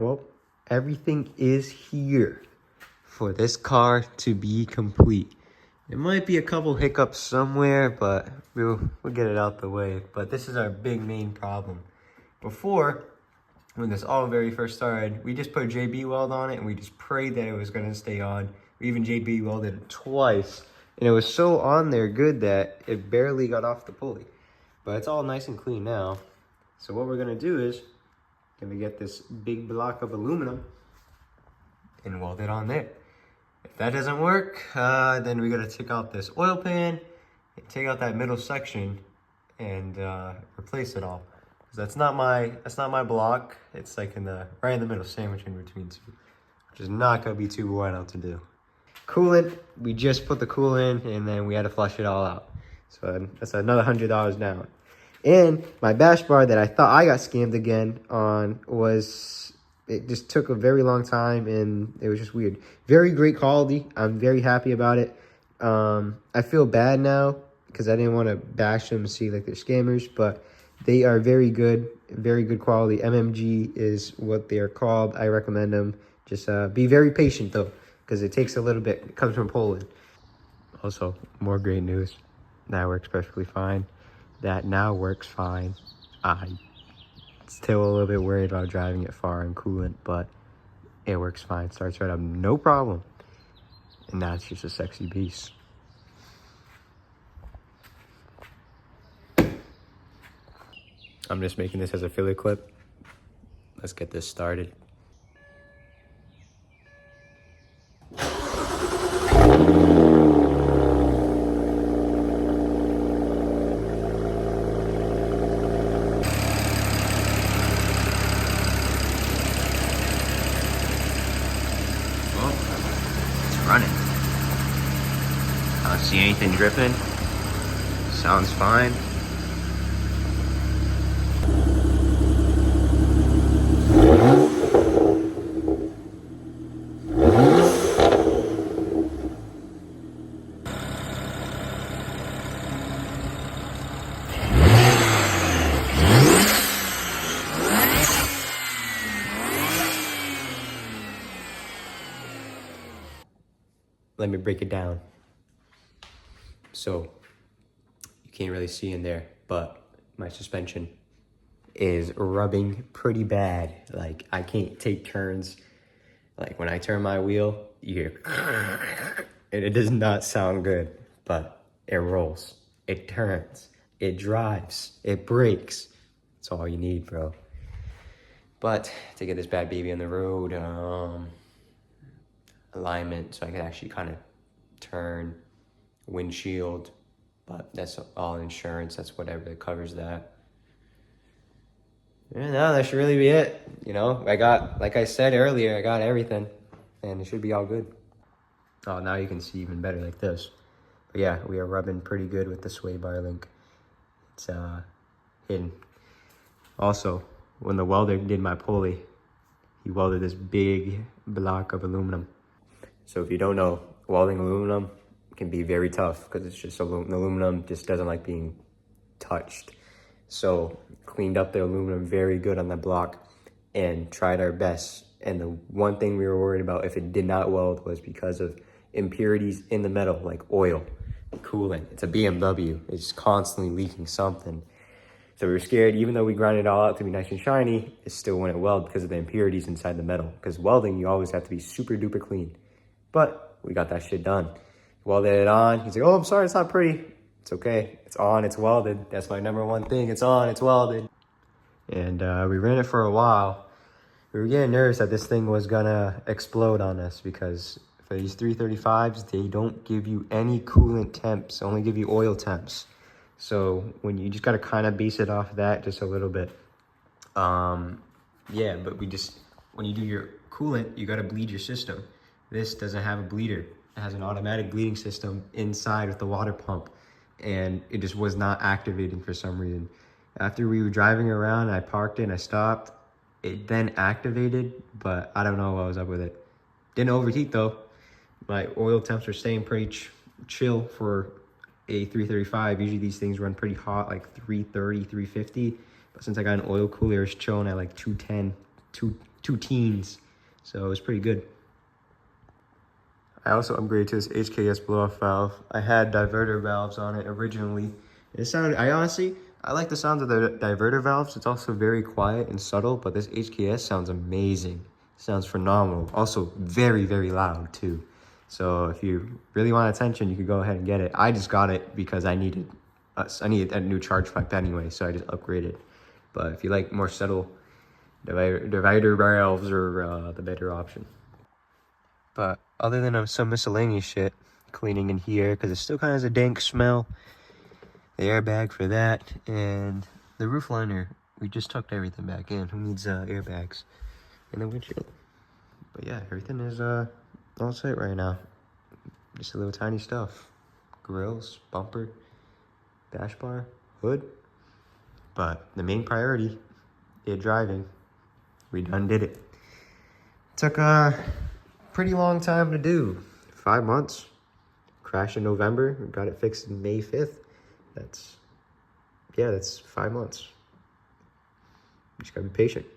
well, everything is here for this car to be complete. It might be a couple hiccups somewhere, but we'll get it out the way. But this is our big main problem. Before, when this all very first started, we just put a JB weld on it and we just prayed that it was going to stay on. We even JB welded it twice, and it was so on there good that it barely got off the pulley. But it's all nice and clean now. So what we're going to do is gonna get this big block of aluminum and weld it on there. If that doesn't work, then we gotta take out this oil pan and take out that middle section and replace it all. Because that's not my block. It's like right in the middle, sandwich in between two, which is not gonna be too wild to do. Coolant, we just put the coolant in and then we had to flush it all out. So that's another $100 down. And my bash bar that I thought I got scammed again on it just took a very long time and it was just weird. Very great quality. I'm very happy about it. I feel bad now because I didn't want to bash them and see like they're scammers, but they are very good quality. MMG is what they are called. I recommend them. Just be very patient though, because it takes a little bit. It comes from Poland. Also, more great news. That works perfectly fine. That now works fine. I'm still a little bit worried about driving it far in coolant, but it works fine. Starts right up, no problem. And now it's just a sexy beast. I'm just making this as a filler clip. Let's get this started. Running. I don't see anything dripping. Sounds fine. Let me break it down. So you can't really see in there, but my suspension is rubbing pretty bad. Like I can't take turns. Like when I turn my wheel, you hear, and it does not sound good, but it rolls, it turns, it drives, it brakes. That's all you need, bro. But to get this bad baby on the road, alignment so I can actually kind of turn, windshield, but that's all insurance. That's whatever that covers that. Yeah, no, that should really be it. You know, I got, like I said earlier, I got everything and it should be all good. Oh, now you can see even better like this. But yeah, we are rubbing pretty good with the sway bar link. It's hidden. Also, when the welder did my pulley, he welded this big block of aluminum. So if you don't know, welding aluminum can be very tough because it's just aluminum just doesn't like being touched. So cleaned up the aluminum very good on the block and tried our best. And the one thing we were worried about if it did not weld was because of impurities in the metal, like oil, coolant. It's a BMW. It's constantly leaking something. So we were scared, even though we ground it all out to be nice and shiny, it still wouldn't weld because of the impurities inside the metal. Because welding, you always have to be super duper clean. But we got that shit done. Welded it on. He's like, oh, I'm sorry, it's not pretty. It's okay. It's on, it's welded. That's my number one thing. It's on, it's welded. And we ran it for a while. We were getting nervous that this thing was gonna explode on us because for these 335s, they don't give you any coolant temps, only give you oil temps. So when you just gotta kind of base it off of that just a little bit. Yeah, but when you do your coolant, you gotta bleed your system. This doesn't have a bleeder. It has an automatic bleeding system inside with the water pump, and it just was not activating for some reason. After we were driving around, I parked it and I stopped. It then activated, but I don't know what was up with it. Didn't overheat though. My oil temps are staying pretty chill for a 335. Usually these things run pretty hot, like 330, 350. But since I got an oil cooler, it's chilling at like 210, 2 teens. So it was pretty good. I also upgraded to this HKS blow-off valve. I had diverter valves on it originally. It sounded, I like the sounds of the diverter valves. It's also very quiet and subtle, but this HKS sounds amazing. Sounds phenomenal. Also very, very loud too. So if you really want attention, you could go ahead and get it. I just got it because I needed a new charge pipe anyway, so I just upgraded. But if you like more subtle divider valves are the better option. But other than some miscellaneous shit, cleaning in here, because it still kind of has a dank smell. The airbag for that, and the roof liner. We just tucked everything back in. Who needs airbags? And the windshield. But yeah, everything is all set right now. Just a little tiny stuff. Grills, bumper, dash bar, hood. But the main priority, it driving. We done did it. Took a pretty long time to do. 5 months. Crashed in November. Got it fixed in May 5th. That's 5 months. You just gotta be patient.